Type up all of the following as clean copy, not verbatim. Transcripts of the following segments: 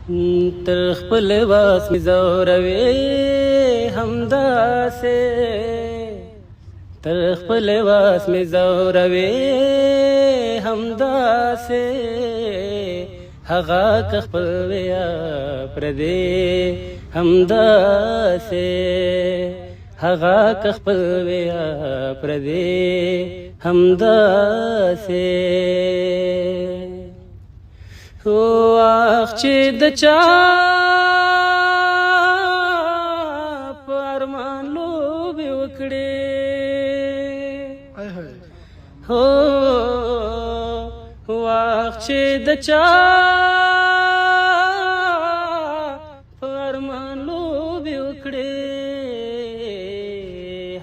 تر خپل واس می زوروي همداسې تر خپل واس می زوروي همداسې هغه که خپل ویا پردې همداسې هغه که خپل ویا پردې همداسې وخت چې د چا په ارمان لوبې وکړې وخت چې د چا په ارمان لوبې وکړې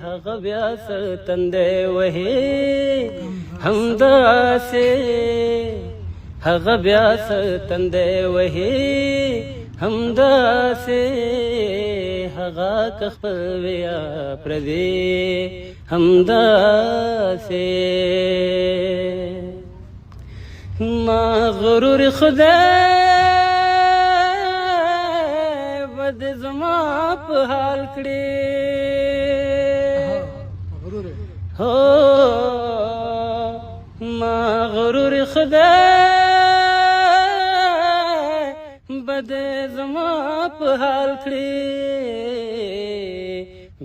هغه بیا سر تندی وهي همداسې هغه بیا سر تندی وهي همداسې هغه که خپل ویا پردې همداسې ما غرور خدای بد زما په حال کړې هو ما غرور خدای بد زما په حال کړې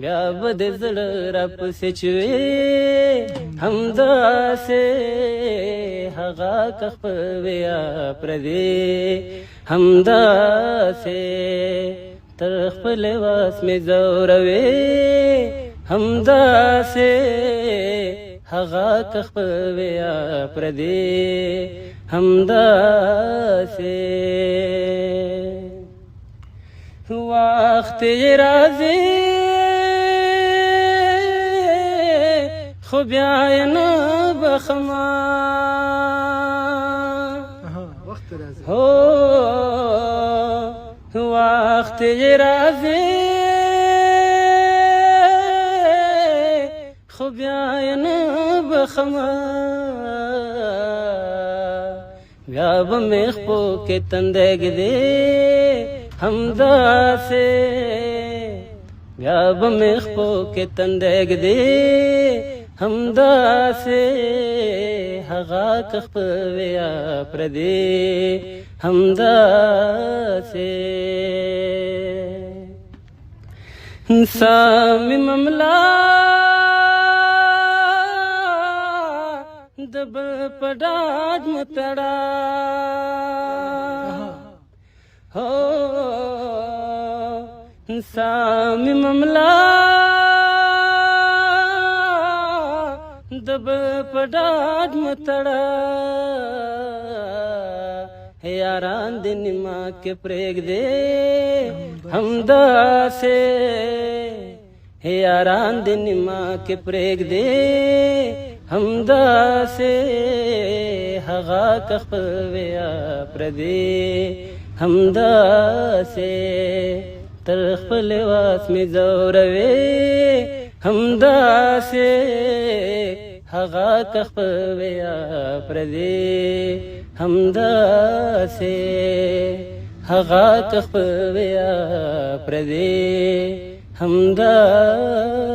بیا به د زړه راپسې چوې همداسې هغه که خپل ویا پردې همداسې تر خپل واس مې زوروي همداسې هغه که خپل ویا پردې همداسې وخت یې راځي خو بیا یې نه بخمه هو وخت یې راځي خو بیا یې نه بخمه بیا به مې خپو کې تندی ږدي همداسې بیا به مې خپو کې تندی ږدي همداسې هغه که خپل ویا پردې همداسې سامي مملا د بل په ډاډ متړه هو سامي مملا د بل په ډاډ متړه یاران د نیما کې پرېږدې همداسې یاران د نیما کې پرېږدې همداسې هغه که خپل ویا پردې همداسې تر خپل واس مې زوروي همداسې هغه که خپل ویا پردې همداسې هغه که خپل ویا پردې همداسې